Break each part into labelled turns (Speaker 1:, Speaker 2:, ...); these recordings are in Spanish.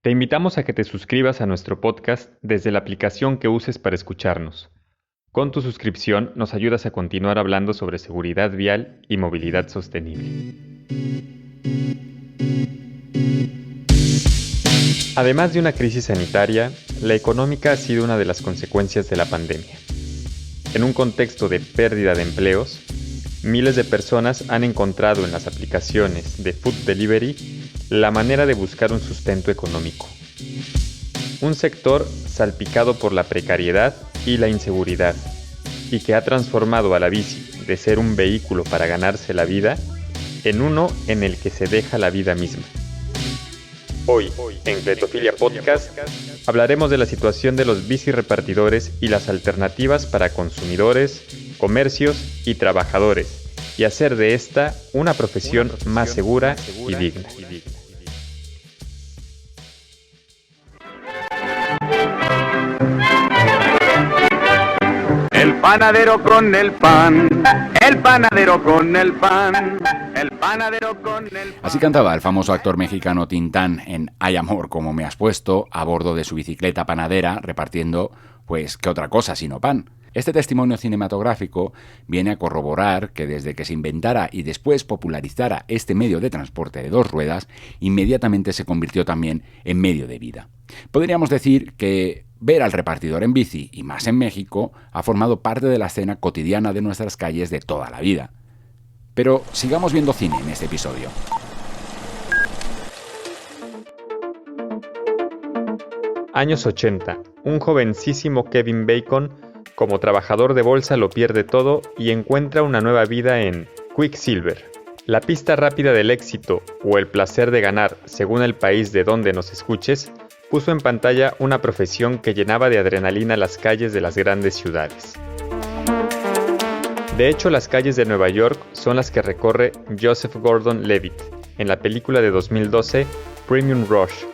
Speaker 1: Te invitamos a que te suscribas a nuestro podcast desde la aplicación que uses para escucharnos. Con tu suscripción nos ayudas a continuar hablando sobre seguridad vial y movilidad sostenible. Además de una crisis sanitaria, la económica ha sido una de las consecuencias de la pandemia. En un contexto de pérdida de empleos, miles de personas han encontrado en las aplicaciones de food delivery la manera de buscar un sustento económico. Un sector salpicado por la precariedad y la inseguridad, y que ha transformado a la bici de ser un vehículo para ganarse la vida en uno en el que se deja la vida misma. Hoy, en Cletofilia Podcast, hablaremos de la situación de los bicirepartidores y las alternativas para consumidores, comercios y trabajadores, y hacer de esta una profesión más segura y digna.
Speaker 2: El panadero con el pan, el panadero con el pan, el panadero con el pan.
Speaker 3: Así cantaba el famoso actor mexicano Tintán en Ay amor, como me has puesto, a bordo de su bicicleta panadera, repartiendo, pues, ¿qué otra cosa sino pan? Este testimonio cinematográfico viene a corroborar que desde que se inventara y después popularizara este medio de transporte de dos ruedas, inmediatamente se convirtió también en medio de vida. Podríamos decir que ver al repartidor en bici, y más en México, ha formado parte de la escena cotidiana de nuestras calles de toda la vida. Pero sigamos viendo cine en este episodio.
Speaker 1: Años 80. Un jovencísimo Kevin Bacon, como trabajador de bolsa, lo pierde todo y encuentra una nueva vida en Quicksilver. La pista rápida del éxito o el placer de ganar, según el país de donde nos escuches, puso en pantalla una profesión que llenaba de adrenalina las calles de las grandes ciudades. De hecho, las calles de Nueva York son las que recorre Joseph Gordon-Levitt en la película de 2012 Premium Rush.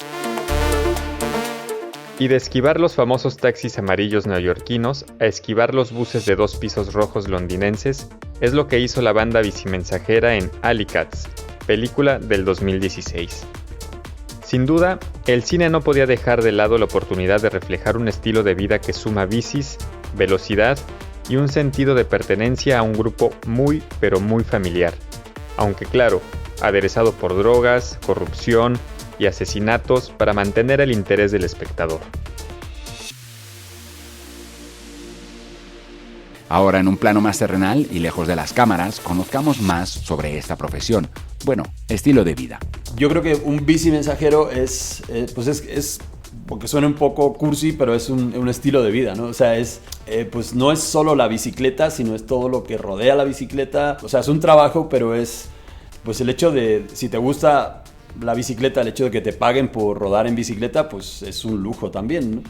Speaker 1: Y de esquivar los famosos taxis amarillos neoyorquinos a esquivar los buses de 2 pisos rojos londinenses es lo que hizo la banda bicimensajera en Alley Cats, película del 2016. Sin duda, el cine no podía dejar de lado la oportunidad de reflejar un estilo de vida que suma bicis, velocidad y un sentido de pertenencia a un grupo muy pero muy familiar, aunque claro, aderezado por drogas, corrupción y asesinatos para mantener el interés del espectador.
Speaker 3: Ahora, en un plano más terrenal y lejos de las cámaras, conozcamos más sobre esta profesión. Bueno, estilo de vida.
Speaker 4: Yo creo que un bici mensajero es porque suena un poco cursi, pero es un estilo de vida, ¿no? O sea, pues no es solo la bicicleta, sino es todo lo que rodea la bicicleta. O sea, es un trabajo, pero es pues el hecho de, si te gusta la bicicleta, el hecho de que te paguen por rodar en bicicleta, pues es un lujo también, ¿no?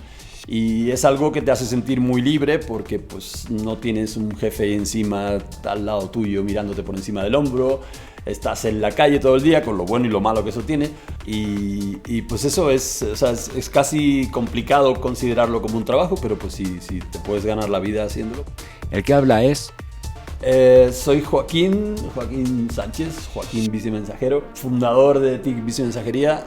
Speaker 4: Y es algo que te hace sentir muy libre porque pues no tienes un jefe encima al lado tuyo mirándote por encima del hombro. Estás en la calle todo el día con lo bueno y lo malo que eso tiene y pues eso es, o sea, es casi complicado considerarlo como un trabajo, pero pues sí te puedes ganar la vida haciéndolo.
Speaker 3: El que habla es...
Speaker 4: Soy Joaquín Sánchez, Joaquín Bicimensajero, fundador de TIC Bicimensajería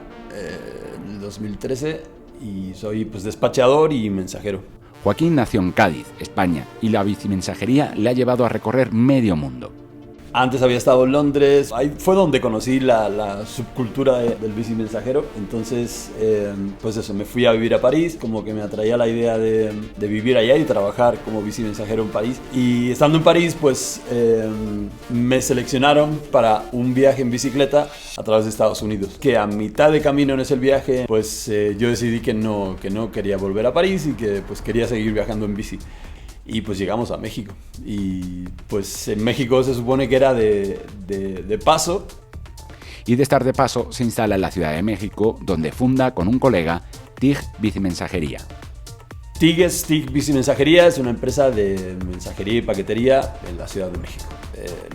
Speaker 4: en el 2013 y soy pues despachador y mensajero.
Speaker 3: Joaquín nació en Cádiz, España, y la bicimensajería le ha llevado a recorrer medio mundo.
Speaker 4: Antes había estado en Londres, ahí fue donde conocí la subcultura del bici mensajero. Entonces, pues eso, me fui a vivir a París, como que me atraía la idea de vivir allá y trabajar como bici mensajero en París. Y estando en París, pues me seleccionaron para un viaje en bicicleta a través de Estados Unidos. Que a mitad de camino en ese viaje, pues yo decidí que no quería volver a París y que pues quería seguir viajando en bici. Y pues llegamos a México. Y pues en México se supone que era de paso.
Speaker 3: Y de estar de paso se instala en la Ciudad de México, donde funda con un colega TIG Bicimensajería.
Speaker 4: TIG es TIG Bicimensajería, es una empresa de mensajería y paquetería en la Ciudad de México.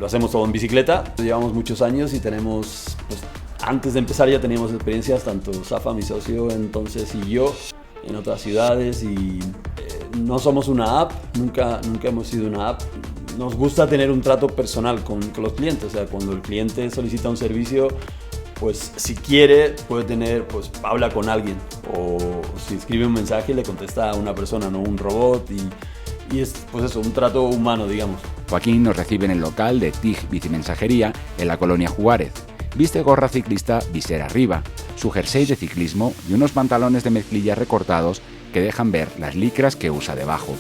Speaker 4: Lo hacemos todo en bicicleta. Llevamos muchos años y tenemos, pues, antes de empezar ya teníamos experiencias, tanto Zafa, mi socio entonces, y yo, en otras ciudades y no somos una app, nunca hemos sido una app. Nos gusta tener un trato personal con los clientes, o sea, cuando el cliente solicita un servicio, pues si quiere, puede tener, pues habla con alguien. O si escribe un mensaje, le contesta a una persona, no un robot. Y es, pues eso, un trato humano, digamos.
Speaker 3: Joaquín nos recibe en el local de TIG Bicimensajería en la colonia Juárez. Viste gorra ciclista visera arriba, su jersey de ciclismo y unos pantalones de mezclilla recortados que dejan ver las licras que usa debajo.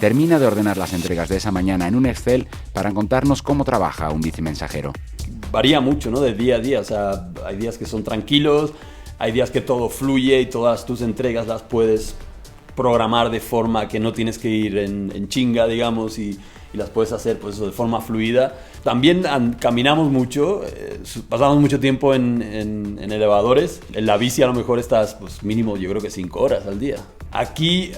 Speaker 3: Termina de ordenar las entregas de esa mañana en un Excel para contarnos cómo trabaja un bicimensajero.
Speaker 4: Varía mucho, ¿no? De día a día, o sea, hay días que son tranquilos, hay días que todo fluye y todas tus entregas las puedes programar de forma que no tienes que ir en chinga, digamos, y las puedes hacer pues eso, de forma fluida. También caminamos mucho, pasamos mucho tiempo en elevadores. En la bici a lo mejor estás pues mínimo, yo creo que 5 horas al día. Aquí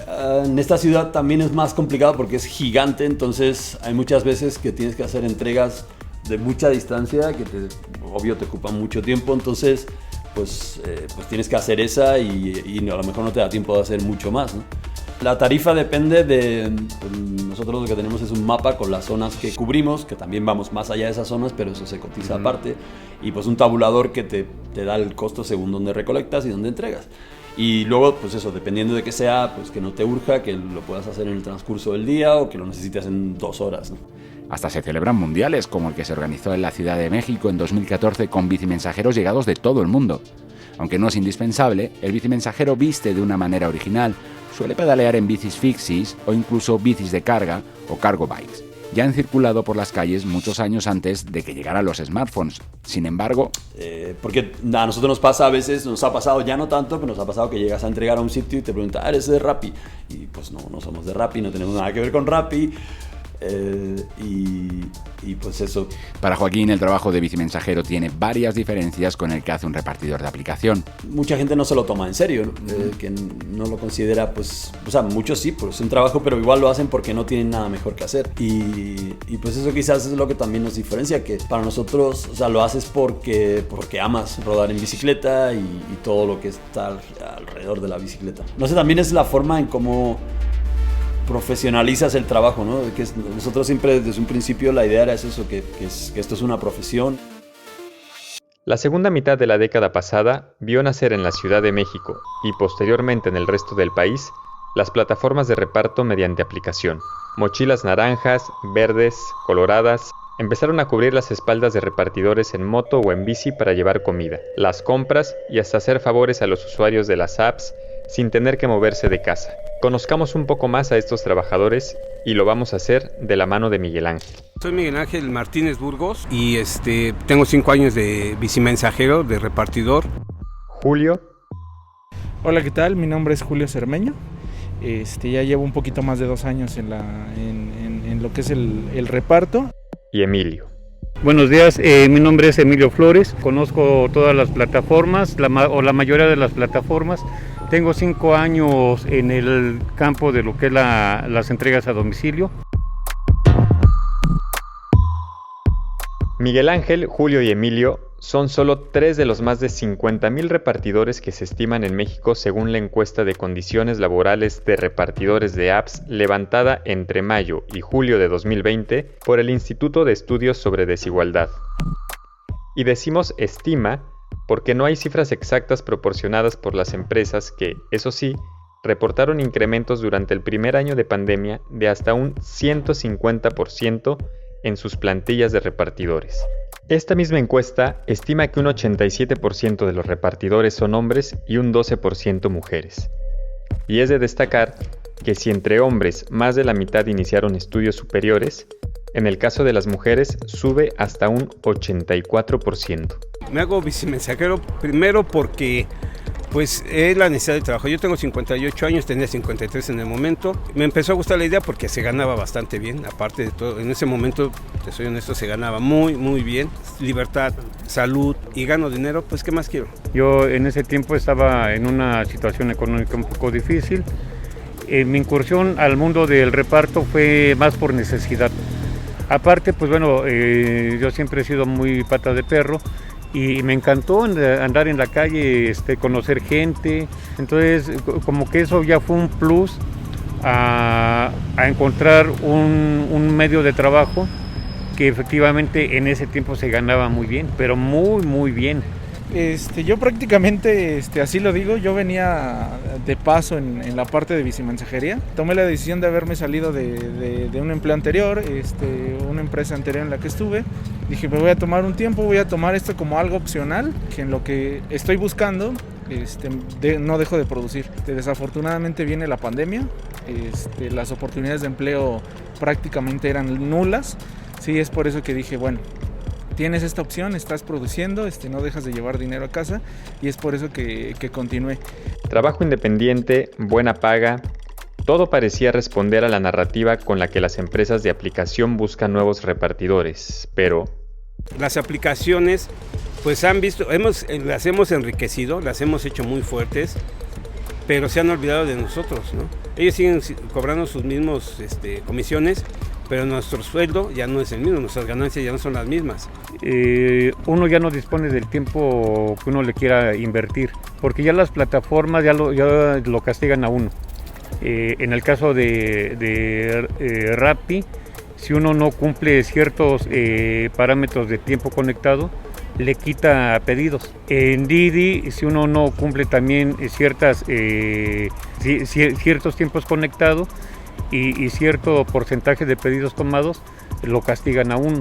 Speaker 4: en esta ciudad también es más complicado porque es gigante, entonces hay muchas veces que tienes que hacer entregas de mucha distancia que obvio te ocupan mucho tiempo, entonces pues tienes que hacer esa y a lo mejor no te da tiempo de hacer mucho más, ¿no? La tarifa depende de... Nosotros lo que tenemos es un mapa con las zonas que cubrimos, que también vamos más allá de esas zonas, pero eso se cotiza aparte. Y pues un tabulador que te da el costo según dónde recolectas y dónde entregas. Y luego, pues eso, dependiendo de que sea, pues que no te urja, que lo puedas hacer en el transcurso del día o que lo necesites en 2 horas, ¿no?
Speaker 3: Hasta se celebran mundiales, como el que se organizó en la Ciudad de México en 2014 con bicimensajeros llegados de todo el mundo. Aunque no es indispensable, el bicimensajero viste de una manera original, suele pedalear en bicis fixies o incluso bicis de carga o cargo bikes. Ya han circulado por las calles muchos años antes de que llegaran los smartphones. Sin embargo...
Speaker 4: porque a nosotros nos pasa a veces, nos ha pasado ya no tanto, pero nos ha pasado que llegas a entregar a un sitio y te preguntan, ¿eres de Rappi? Y pues no somos de Rappi, no tenemos nada que ver con Rappi. Y pues eso.
Speaker 3: Para Joaquín, el trabajo de bicimensajero tiene varias diferencias con el que hace un repartidor de aplicación.
Speaker 4: Mucha gente no se lo toma en serio, que no lo considera, pues, o sea, muchos sí, pues es un trabajo, pero igual lo hacen porque no tienen nada mejor que hacer. Y pues eso quizás es lo que también nos diferencia, que para nosotros, o sea, lo haces porque amas rodar en bicicleta y todo lo que está alrededor de la bicicleta. No sé, también es la forma en cómo profesionalizas el trabajo, ¿no? Que nosotros siempre desde un principio la idea era eso, que esto es una profesión.
Speaker 1: La segunda mitad de la década pasada vio nacer en la Ciudad de México y posteriormente en el resto del país las plataformas de reparto mediante aplicación. Mochilas naranjas, verdes, coloradas, empezaron a cubrir las espaldas de repartidores en moto o en bici para llevar comida, las compras y hasta hacer favores a los usuarios de las apps sin tener que moverse de casa. Conozcamos un poco más a estos trabajadores y lo vamos a hacer de la mano de Miguel Ángel.
Speaker 5: Soy Miguel Ángel Martínez Burgos y tengo 5 años de bicimensajero, de repartidor.
Speaker 1: Julio.
Speaker 6: Hola, ¿qué tal? Mi nombre es Julio Cermeño. Ya llevo un poquito más de 2 años en lo que es el reparto.
Speaker 1: Y Emilio.
Speaker 7: Buenos días, mi nombre es Emilio Flores, conozco todas las plataformas, la mayoría de las plataformas. Tengo 5 años en el campo de lo que es las entregas a domicilio.
Speaker 1: Miguel Ángel, Julio y Emilio son solo 3 de los más de 50,000 repartidores que se estiman en México según la encuesta de condiciones laborales de repartidores de apps levantada entre mayo y julio de 2020 por el Instituto de Estudios sobre Desigualdad. Y decimos estima porque no hay cifras exactas proporcionadas por las empresas que, eso sí, reportaron incrementos durante el primer año de pandemia de hasta un 150% en sus plantillas de repartidores. Esta misma encuesta estima que un 87% de los repartidores son hombres y un 12% mujeres. Y es de destacar que si entre hombres más de la mitad iniciaron estudios superiores, en el caso de las mujeres sube hasta un 84%.
Speaker 5: Me hago bicimensajero primero porque pues es la necesidad de trabajo. Yo tengo 58 años, tenía 53 en el momento. Me empezó a gustar la idea porque se ganaba bastante bien. Aparte de todo, en ese momento, te soy honesto, se ganaba muy, muy bien. Libertad, salud y gano dinero, pues ¿qué más quiero?
Speaker 7: Yo en ese tiempo estaba en una situación económica un poco difícil. Mi incursión al mundo del reparto fue más por necesidad. Aparte, pues bueno, yo siempre he sido muy pata de perro. Y me encantó andar en la calle, conocer gente. Entonces, como que eso ya fue un plus a encontrar un medio de trabajo que efectivamente en ese tiempo se ganaba muy bien, pero muy, muy bien.
Speaker 6: Yo prácticamente, así lo digo, yo venía de paso en la parte de bicimensajería. Tomé la decisión de haberme salido de un empleo anterior, una empresa anterior en la que estuve. Dije, me voy a tomar un tiempo, voy a tomar esto como algo opcional, que en lo que estoy buscando no dejo de producir. Desafortunadamente viene la pandemia, las oportunidades de empleo prácticamente eran nulas. Sí, es por eso que dije, bueno, tienes esta opción, estás produciendo, no dejas de llevar dinero a casa, y es por eso que continué.
Speaker 1: Trabajo independiente, buena paga, todo parecía responder a la narrativa con la que las empresas de aplicación buscan nuevos repartidores, pero
Speaker 5: las aplicaciones pues las hemos enriquecido, las hemos hecho muy fuertes, pero se han olvidado de nosotros, ¿no? Ellos siguen cobrando sus mismos comisiones, pero nuestro sueldo ya no es el mismo, nuestras ganancias ya no son las mismas.
Speaker 7: Uno ya no dispone del tiempo que uno le quiera invertir, porque ya las plataformas ya lo castigan a uno. En el caso de Rappi, si uno no cumple ciertos parámetros de tiempo conectado, le quita pedidos. En Didi, si uno no cumple también ciertos tiempos conectados y cierto porcentaje de pedidos tomados, lo castigan a uno.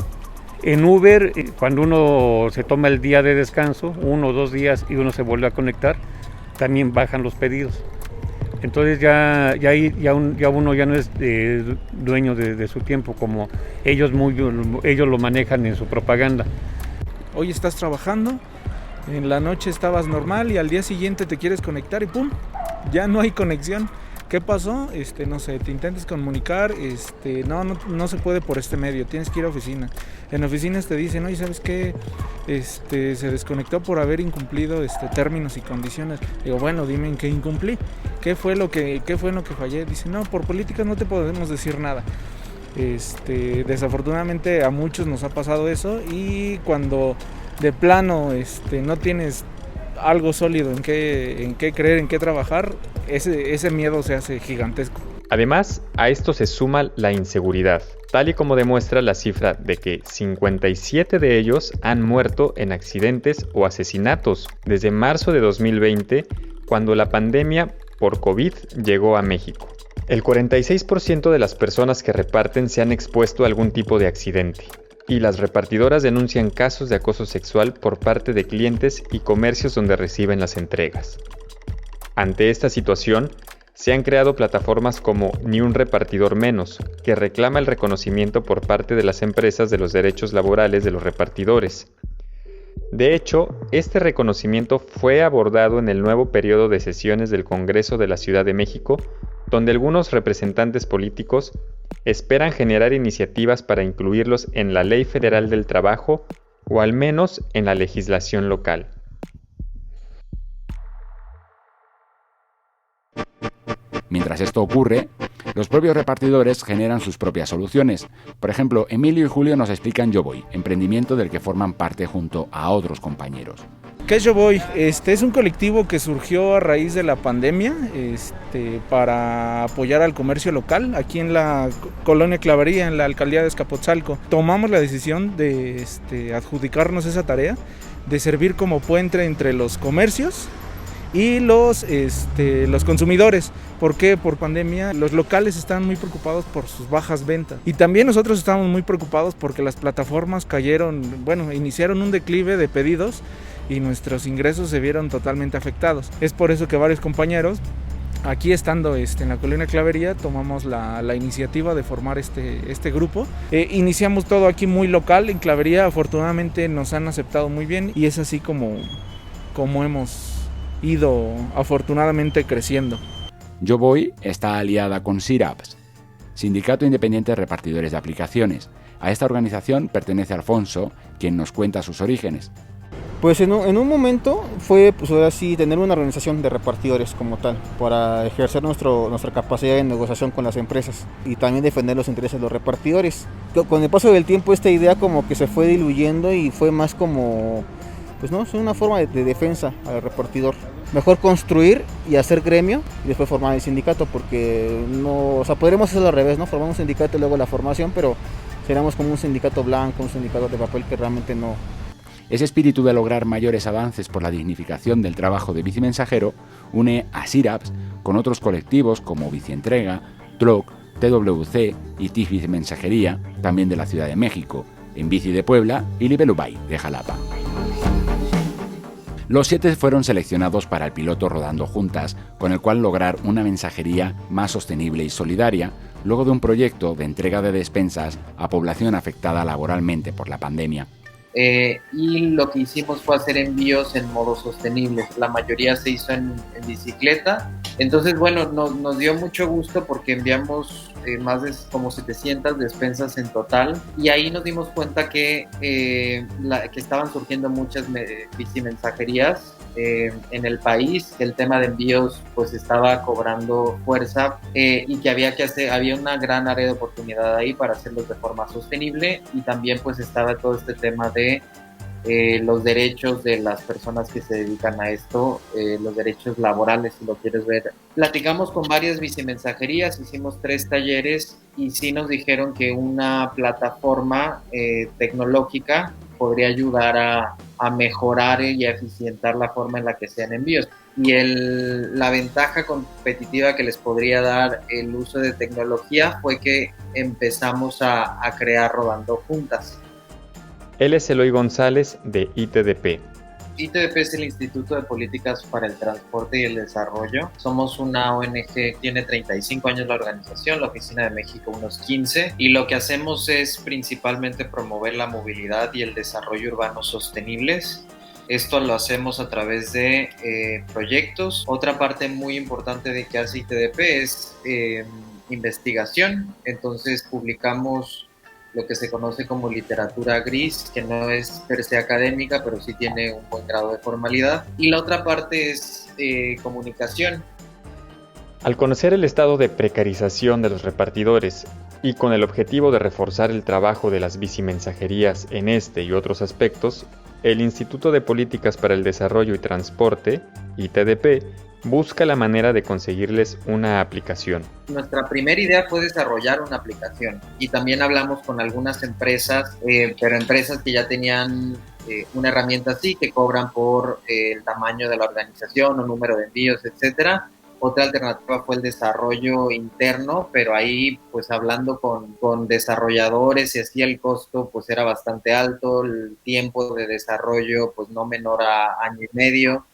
Speaker 7: En Uber, cuando uno se toma el día de descanso, 1 o 2 días, y uno se vuelve a conectar, también bajan los pedidos. Entonces ya uno ya no es dueño de su tiempo, como ellos lo manejan en su propaganda.
Speaker 6: Hoy estás trabajando, en la noche estabas normal y al día siguiente te quieres conectar y ¡pum! Ya no hay conexión. ¿Qué pasó? No sé, te intentas comunicar, no se puede por este medio, tienes que ir a oficina. En oficinas te dicen, oye, ¿sabes qué? Se desconectó por haber incumplido términos y condiciones. Digo, bueno, dime en qué incumplí, qué fue lo que fallé. Dice, no, por políticas no te podemos decir nada. Desafortunadamente a muchos nos ha pasado eso, y cuando de plano no tienes algo sólido en qué creer, en qué trabajar, ese miedo se hace gigantesco.
Speaker 1: además a esto se suma la inseguridad, tal y como demuestra la cifra de que 57 de ellos han muerto en accidentes o asesinatos desde marzo de 2020, cuando la pandemia por COVID llegó a México. El 46% de las personas que reparten se han expuesto a algún tipo de accidente, y las repartidoras denuncian casos de acoso sexual por parte de clientes y comercios donde reciben las entregas. Ante esta situación, se han creado plataformas como Ni un repartidor menos, que reclama el reconocimiento por parte de las empresas de los derechos laborales de los repartidores. De hecho, este reconocimiento fue abordado en el nuevo periodo de sesiones del Congreso de la Ciudad de México, donde algunos representantes políticos esperan generar iniciativas para incluirlos en la Ley Federal del Trabajo o al menos en la legislación local.
Speaker 3: Mientras esto ocurre, los propios repartidores generan sus propias soluciones. Por ejemplo, Emilio y Julio nos explican Yo Voy, emprendimiento del que forman parte junto a otros compañeros.
Speaker 6: ¿Qué es Yo Voy? Es un colectivo que surgió a raíz de la pandemia para apoyar al comercio local aquí en la colonia Clavería, en la alcaldía de Azcapotzalco. Tomamos la decisión de adjudicarnos esa tarea, de servir como puente entre los comercios y los consumidores. ¿Por qué? Por pandemia los locales están muy preocupados por sus bajas ventas, y también nosotros estamos muy preocupados porque las plataformas iniciaron un declive de pedidos y nuestros ingresos se vieron totalmente afectados. Es por eso que varios compañeros, aquí estando en la colonia Clavería, tomamos la iniciativa de formar este grupo. Iniciamos todo aquí muy local en Clavería, afortunadamente nos han aceptado muy bien, y es así como hemos ido afortunadamente creciendo.
Speaker 3: Yo Voy está aliada con SIRAPS, Sindicato Independiente de Repartidores de Aplicaciones. A esta organización pertenece Alfonso, quien nos cuenta sus orígenes.
Speaker 8: Pues en un momento fue ahora sí tener una organización de repartidores como tal, para ejercer nuestra capacidad de negociación con las empresas y también defender los intereses de los repartidores. Con el paso del tiempo esta idea como que se fue diluyendo y fue más como, es una forma de defensa al repartidor. Mejor construir y hacer gremio y después formar el sindicato, porque podríamos hacerlo al revés, ¿no? Formar un sindicato y luego la formación, pero seríamos como un sindicato blanco, un sindicato de papel que realmente no
Speaker 3: Ese espíritu de lograr mayores avances por la dignificación del trabajo de bicimensajero une a SIRAPS con otros colectivos como Bicientrega, TROC, TWC y TIF Bicimensajería, también de la Ciudad de México, En Bici de Puebla y Libelubay de Jalapa. Los 7 fueron seleccionados para el piloto Rodando Juntas, con el cual lograr una mensajería más sostenible y solidaria, luego de un proyecto de entrega de despensas a población afectada laboralmente por la pandemia.
Speaker 9: Y lo que hicimos fue hacer envíos en modo sostenible. La mayoría se hizo en bicicleta. Entonces, bueno, nos dio mucho gusto porque enviamos más de como 700 despensas en total, y ahí nos dimos cuenta que estaban surgiendo muchas bicimensajerías en el país, que el tema de envíos pues estaba cobrando fuerza, y que había una gran área de oportunidad ahí para hacerlos de forma sostenible, y también pues estaba todo este tema de los derechos de las personas que se dedican a esto, los derechos laborales, si lo quieres ver. Platicamos con varias bicimensajerías, hicimos 3 talleres y sí nos dijeron que una plataforma tecnológica podría ayudar a mejorar y a eficientar la forma en la que se hacen envíos. Y la ventaja competitiva que les podría dar el uso de tecnología fue que empezamos a crear Rodando Juntas.
Speaker 1: Él es Eloy González de ITDP.
Speaker 9: ITDP es el Instituto de Políticas para el Transporte y el Desarrollo. Somos una ONG, tiene 35 años la organización, la Oficina de México unos 15, y lo que hacemos es principalmente promover la movilidad y el desarrollo urbano sostenibles. Esto lo hacemos a través de proyectos. Otra parte muy importante de que hace ITDP es investigación. Entonces publicamos lo que se conoce como literatura gris, que no es per se académica, pero sí tiene un buen grado de formalidad. Y la otra parte es comunicación.
Speaker 1: Al conocer el estado de precarización de los repartidores y con el objetivo de reforzar el trabajo de las bicimensajerías en este y otros aspectos, el Instituto de Políticas para el Desarrollo y Transporte, ITDP, busca la manera de conseguirles una aplicación.
Speaker 9: Nuestra primera idea fue desarrollar una aplicación, y también hablamos con algunas empresas, pero empresas que ya tenían una herramienta así, que cobran por el tamaño de la organización o número de envíos, etcétera. Otra alternativa fue el desarrollo interno, pero ahí pues hablando con desarrolladores y así el costo pues era bastante alto, el tiempo de desarrollo pues no menor a año y medio.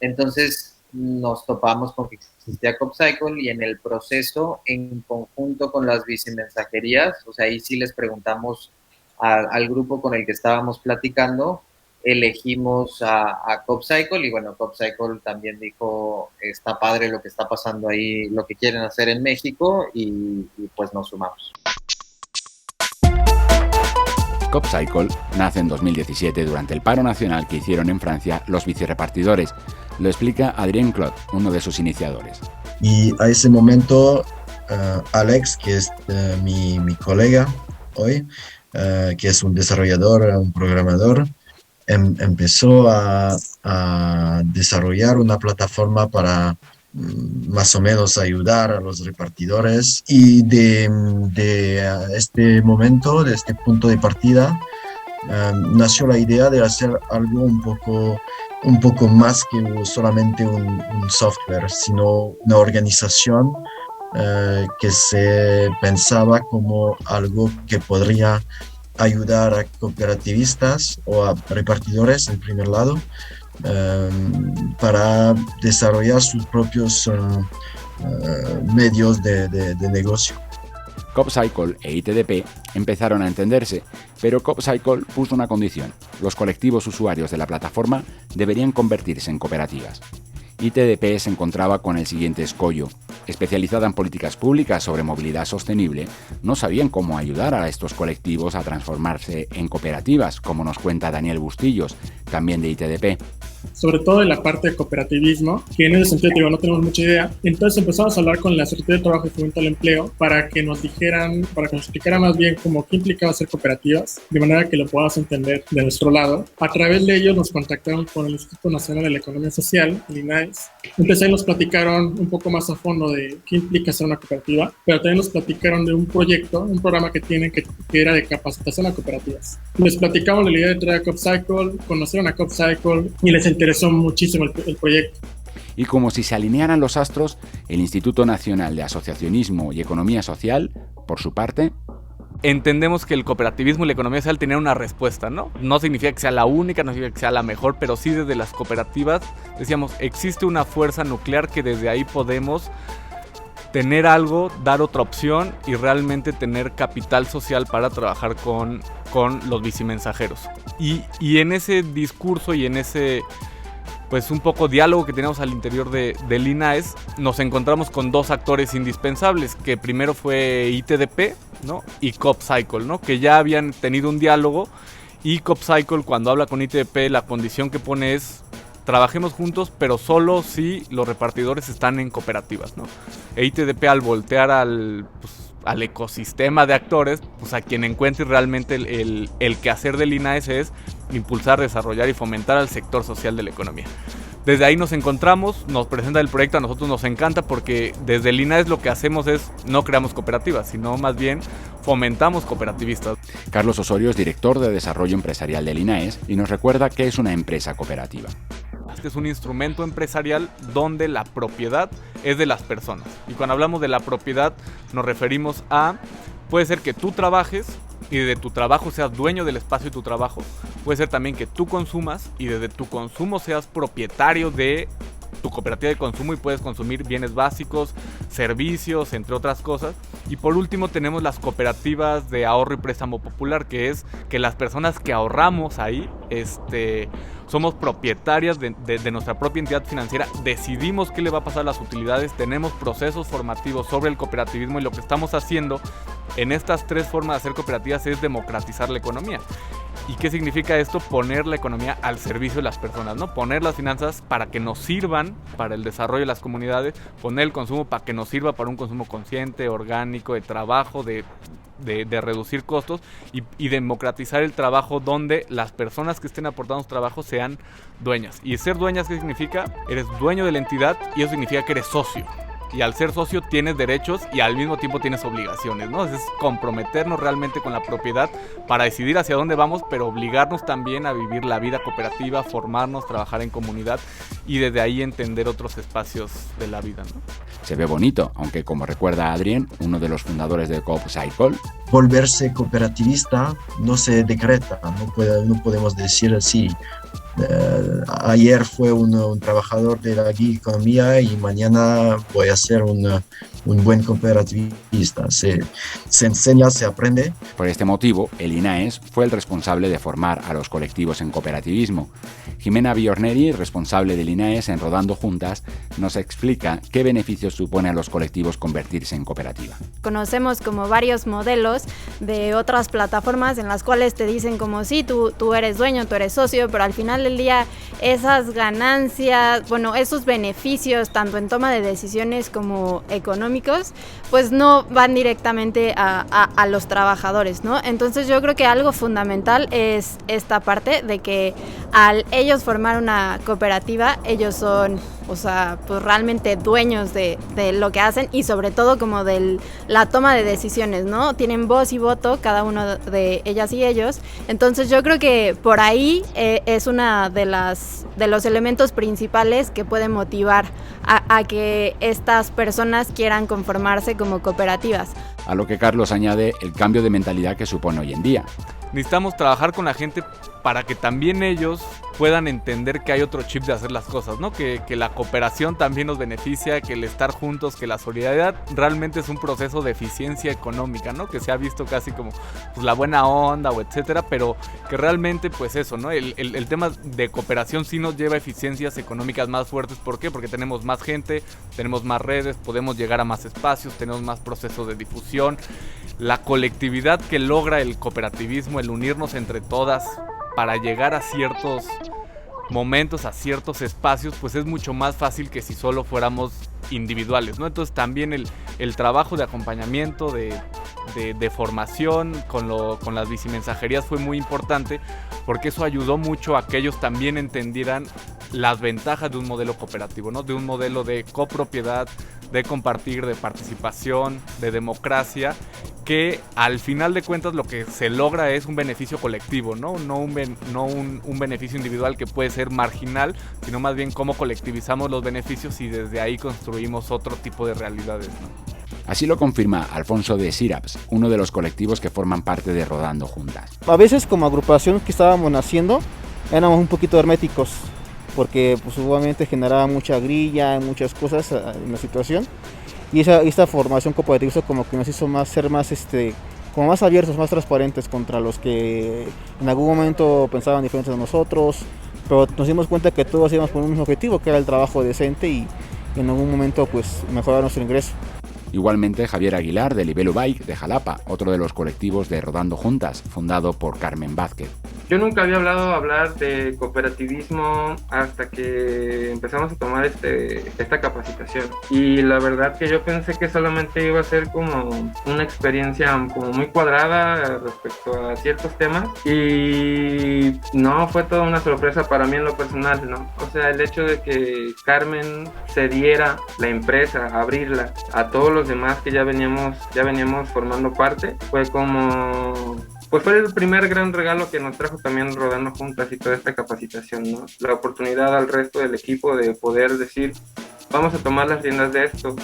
Speaker 9: Entonces nos topamos con que existía CopCycle, y en el proceso, en conjunto con las bicimensajerías, o sea, ahí sí les preguntamos al grupo con el que estábamos platicando, elegimos a CopCycle, y bueno, CopCycle también dijo, está padre lo que está pasando ahí, lo que quieren hacer en México, y pues nos sumamos.
Speaker 3: CopCycle nace en 2017 durante el paro nacional que hicieron en Francia los bicirepartidores. Lo explica Adrien Claude, uno de sus iniciadores.
Speaker 10: Y a ese momento, Alex, que es mi colega hoy, que es un desarrollador, un programador, empezó a desarrollar una plataforma para más o menos ayudar a los repartidores, y de este momento, de este punto de partida, nació la idea de hacer algo un poco más que solamente un software, sino una organización que se pensaba como algo que podría ayudar a cooperativistas o a repartidores en primer lado, para desarrollar sus propios medios de negocio.
Speaker 3: CopCycle e ITDP empezaron a entenderse, pero CopCycle puso una condición: los colectivos usuarios de la plataforma deberían convertirse en cooperativas. ITDP se encontraba con el siguiente escollo. Especializada en políticas públicas sobre movilidad sostenible, no sabían cómo ayudar a estos colectivos a transformarse en cooperativas, como nos cuenta Daniel Bustillos, también de ITDP.
Speaker 11: Sobre todo en la parte de cooperativismo, que en ese sentido digo, no tenemos mucha idea. Entonces empezamos a hablar con la Secretaría de Trabajo y Fomento al Empleo para que nos explicara más bien cómo qué implicaba ser cooperativas, de manera que lo podamos entender de nuestro lado. A través de ellos nos contactaron con el Instituto Nacional de la Economía Social, el INAES. Entonces ahí nos platicaron un poco más a fondo de qué implica ser una cooperativa, pero también nos platicaron de un proyecto, un programa que tienen que era de capacitación a cooperativas. Les platicamos de la idea de traer a CoopCycle, conocieron a CoopCycle y les interesó muchísimo el proyecto.
Speaker 3: Y como si se alinearan los astros, el Instituto Nacional de Asociacionismo y Economía Social, por su parte,
Speaker 12: entendemos que el cooperativismo y la economía social tienen una respuesta, ¿no? No significa que sea la única, no significa que sea la mejor, pero sí desde las cooperativas, decíamos, existe una fuerza nuclear que desde ahí podemos tener algo, dar otra opción y realmente tener capital social para trabajar con los bicimensajeros. Y en ese discurso y en ese, pues un poco diálogo que tenemos al interior del INAES, nos encontramos con dos actores indispensables, que primero fue ITDP, ¿no? Y CoopCycle, ¿no? Que ya habían tenido un diálogo, y CoopCycle, cuando habla con ITDP, la condición que pone es: trabajemos juntos, pero solo si los repartidores están en cooperativas, ¿no? E ITDP, al voltear al ecosistema de actores, pues a quien encuentre realmente el quehacer del INAES es impulsar, desarrollar y fomentar al sector social de la economía. Desde ahí nos encontramos, nos presenta el proyecto, a nosotros nos encanta porque desde el INAES lo que hacemos es no creamos cooperativas, sino más bien fomentamos cooperativistas.
Speaker 3: Carlos Osorio es director de Desarrollo Empresarial del INAES y nos recuerda qué es una empresa cooperativa.
Speaker 12: Este es un instrumento empresarial donde la propiedad es de las personas. Y cuando hablamos de la propiedad nos referimos a, puede ser que tú trabajes y de tu trabajo seas dueño del espacio de tu trabajo. Puede ser también que tú consumas y desde tu consumo seas propietario de tu cooperativa de consumo y puedes consumir bienes básicos, servicios, entre otras cosas. Y por último tenemos las cooperativas de ahorro y préstamo popular, que es que las personas que ahorramos ahí, somos propietarias de nuestra propia entidad financiera, decidimos qué le va a pasar a las utilidades, tenemos procesos formativos sobre el cooperativismo y lo que estamos haciendo en estas tres formas de hacer cooperativas es democratizar la economía. ¿Y qué significa esto? Poner la economía al servicio de las personas, ¿no? Poner las finanzas para que nos sirvan para el desarrollo de las comunidades, poner el consumo para que nos sirva para un consumo consciente, orgánico, de trabajo, de reducir costos y democratizar el trabajo donde las personas que estén aportando su trabajo sean dueñas. ¿Y ser dueñas qué significa? Eres dueño de la entidad y eso significa que eres socio. Y al ser socio tienes derechos y al mismo tiempo tienes obligaciones, ¿no? Es comprometernos realmente con la propiedad para decidir hacia dónde vamos, pero obligarnos también a vivir la vida cooperativa, formarnos, trabajar en comunidad y desde ahí entender otros espacios de la vida, ¿no?
Speaker 3: Se ve bonito, aunque como recuerda Adrián, uno de los fundadores de CoopCycle,
Speaker 10: volverse cooperativista no se decreta, no podemos decir así. Ayer fue un trabajador de la gig economía y mañana voy a ser un buen cooperativista. Se enseña, se aprende.
Speaker 3: Por este motivo, el INAES fue el responsable de formar a los colectivos en cooperativismo. Jimena Biorneri, responsable del INAES en Rodando Juntas, nos explica qué beneficios supone a los colectivos convertirse en cooperativa.
Speaker 13: Conocemos como varios modelos de otras plataformas en las cuales te dicen como sí, tú eres dueño, tú eres socio, pero al final del día esas ganancias, esos beneficios, tanto en toma de decisiones como económicos, pues no van directamente a los trabajadores, ¿no? Entonces yo creo que algo fundamental es esta parte de que al ellos formar una cooperativa, ellos son, pues realmente dueños de lo que hacen y sobre todo como de la toma de decisiones, ¿no? Tienen voz y voto cada uno de ellas y ellos. Entonces yo creo que por ahí es una de los elementos principales que puede motivar a que estas personas quieran conformarse como cooperativas.
Speaker 3: A lo que Carlos añade el cambio de mentalidad que supone hoy en día.
Speaker 12: Necesitamos trabajar con la gente para que también ellos puedan entender que hay otro chip de hacer las cosas, ¿no? Que la cooperación también nos beneficia, que el estar juntos, que la solidaridad realmente es un proceso de eficiencia económica, ¿no? Que se ha visto casi como pues, la buena onda o etcétera, pero que realmente pues eso, ¿no? El tema de cooperación sí nos lleva a eficiencias económicas más fuertes. ¿Por qué? Porque tenemos más gente, tenemos más redes, podemos llegar a más espacios, tenemos más procesos de difusión. La colectividad que logra el cooperativismo, el unirnos entre todas para llegar a ciertos momentos, a ciertos espacios, pues es mucho más fácil que si solo fuéramos individuales, ¿no? Entonces también el trabajo de acompañamiento, de formación con las bicimensajerías fue muy importante, porque eso ayudó mucho a que ellos también entendieran las ventajas de un modelo cooperativo, ¿no? De un modelo de copropiedad, de compartir, de participación, de democracia, que al final de cuentas lo que se logra es un beneficio colectivo, ¿no? Un beneficio individual que puede ser marginal, sino más bien cómo colectivizamos los beneficios y desde ahí construimos otro tipo de realidades, ¿no?
Speaker 3: Así lo confirma Alfonso de Siraps, uno de los colectivos que forman parte de Rodando Juntas.
Speaker 8: A veces como agrupación que estábamos naciendo éramos un poquito herméticos, porque pues obviamente generaba mucha grilla, muchas cosas en la situación, y esta formación cooperativista como que nos hizo ser más como más abiertos, más transparentes contra los que en algún momento pensaban diferentes de nosotros, pero nos dimos cuenta que todos íbamos por un mismo objetivo, que era el trabajo decente y en algún momento pues mejorar nuestro ingreso.
Speaker 3: Igualmente Javier Aguilar de Libelo Bike de Jalapa, otro de los colectivos de Rodando Juntas, fundado por Carmen Vázquez.
Speaker 14: Yo nunca había hablar de cooperativismo hasta que empezamos a tomar esta capacitación, y la verdad que yo pensé que solamente iba a ser como una experiencia como muy cuadrada respecto a ciertos temas, y no, fue toda una sorpresa para mí en lo personal, ¿no? O sea, el hecho de que Carmen cediera la empresa, abrirla a todos los demás que ya veníamos formando parte, fue como... Pues fue el primer gran regalo que nos trajo también Rodando Juntas y toda esta capacitación, ¿no? La oportunidad al resto del equipo de poder decir, vamos a tomar las riendas de esto.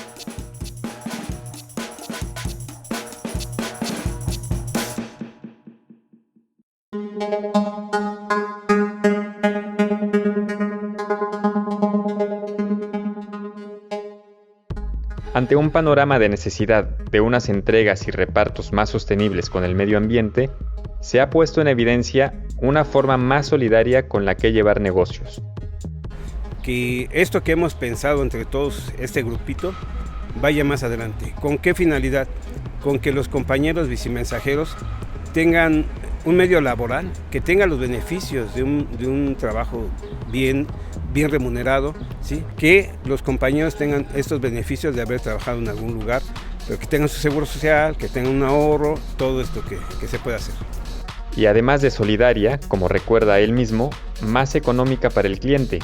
Speaker 1: Ante un panorama de necesidad de unas entregas y repartos más sostenibles con el medio ambiente, se ha puesto en evidencia una forma más solidaria con la que llevar negocios.
Speaker 5: Que esto que hemos pensado entre todos, este grupito, vaya más adelante. ¿Con qué finalidad? Con que los compañeros bicimensajeros tengan un medio laboral, que tenga los beneficios de un trabajo bien remunerado, ¿sí? Que los compañeros tengan estos beneficios de haber trabajado en algún lugar, pero que tengan su seguro social, que tengan un ahorro, todo esto que se puede hacer.
Speaker 1: Y además de solidaria, como recuerda él mismo, más económica para el cliente.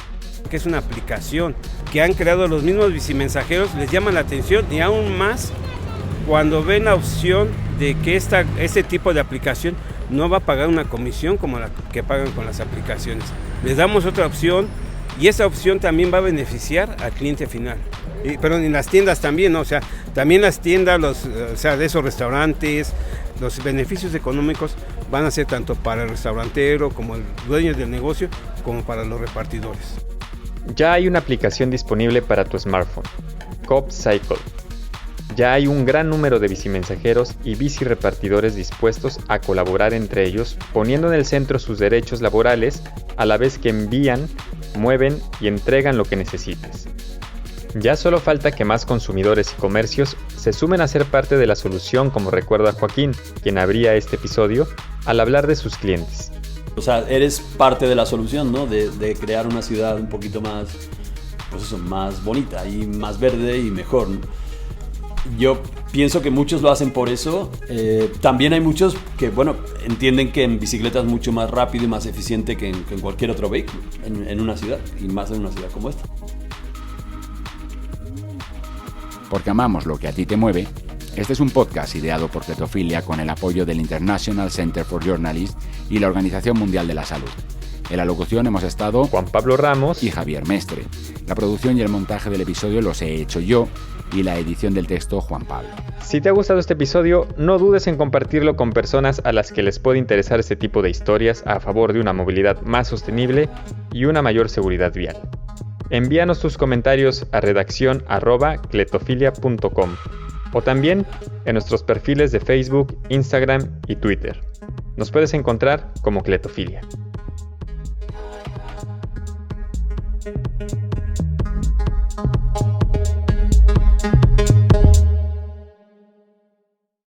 Speaker 5: Que es una aplicación que han creado los mismos bicimensajeros, les llama la atención, y aún más cuando ven la opción de que este tipo de aplicación no va a pagar una comisión como la que pagan con las aplicaciones. Les damos otra opción, y esa opción también va a beneficiar al cliente final. Pero en las tiendas también, ¿no? O sea, también las tiendas, de esos restaurantes, los beneficios económicos van a ser tanto para el restaurantero como el dueño del negocio, como para los repartidores.
Speaker 1: Ya hay una aplicación disponible para tu smartphone, CoopCycle. Ya hay un gran número de bicimensajeros y bicirepartidores dispuestos a colaborar entre ellos, poniendo en el centro sus derechos laborales a la vez que envían, mueven y entregan lo que necesites. Ya solo falta que más consumidores y comercios se sumen a ser parte de la solución, como recuerda Joaquín, quien abría este episodio, al hablar de sus clientes.
Speaker 4: O sea, eres parte de la solución, ¿no? De crear una ciudad un poquito más, pues eso, más bonita y más verde y mejor, ¿no? Yo pienso que muchos lo hacen por eso. También hay muchos que, bueno, entienden que en bicicleta es mucho más rápido y más eficiente que en cualquier otro vehículo en una ciudad, y más en una ciudad como esta.
Speaker 3: Porque amamos lo que a ti te mueve, este es un podcast ideado por Cletofilia con el apoyo del International Center for Journalists y la Organización Mundial de la Salud. En la locución hemos estado
Speaker 1: Juan Pablo Ramos
Speaker 3: y Javier Mestre. La producción y el montaje del episodio los he hecho yo, y la edición del texto Juan Pablo.
Speaker 1: Si te ha gustado este episodio, no dudes en compartirlo con personas a las que les puede interesar este tipo de historias a favor de una movilidad más sostenible y una mayor seguridad vial. Envíanos tus comentarios a redaccion@cletofilia.com o también en nuestros perfiles de Facebook, Instagram y Twitter. Nos puedes encontrar como Cletofilia.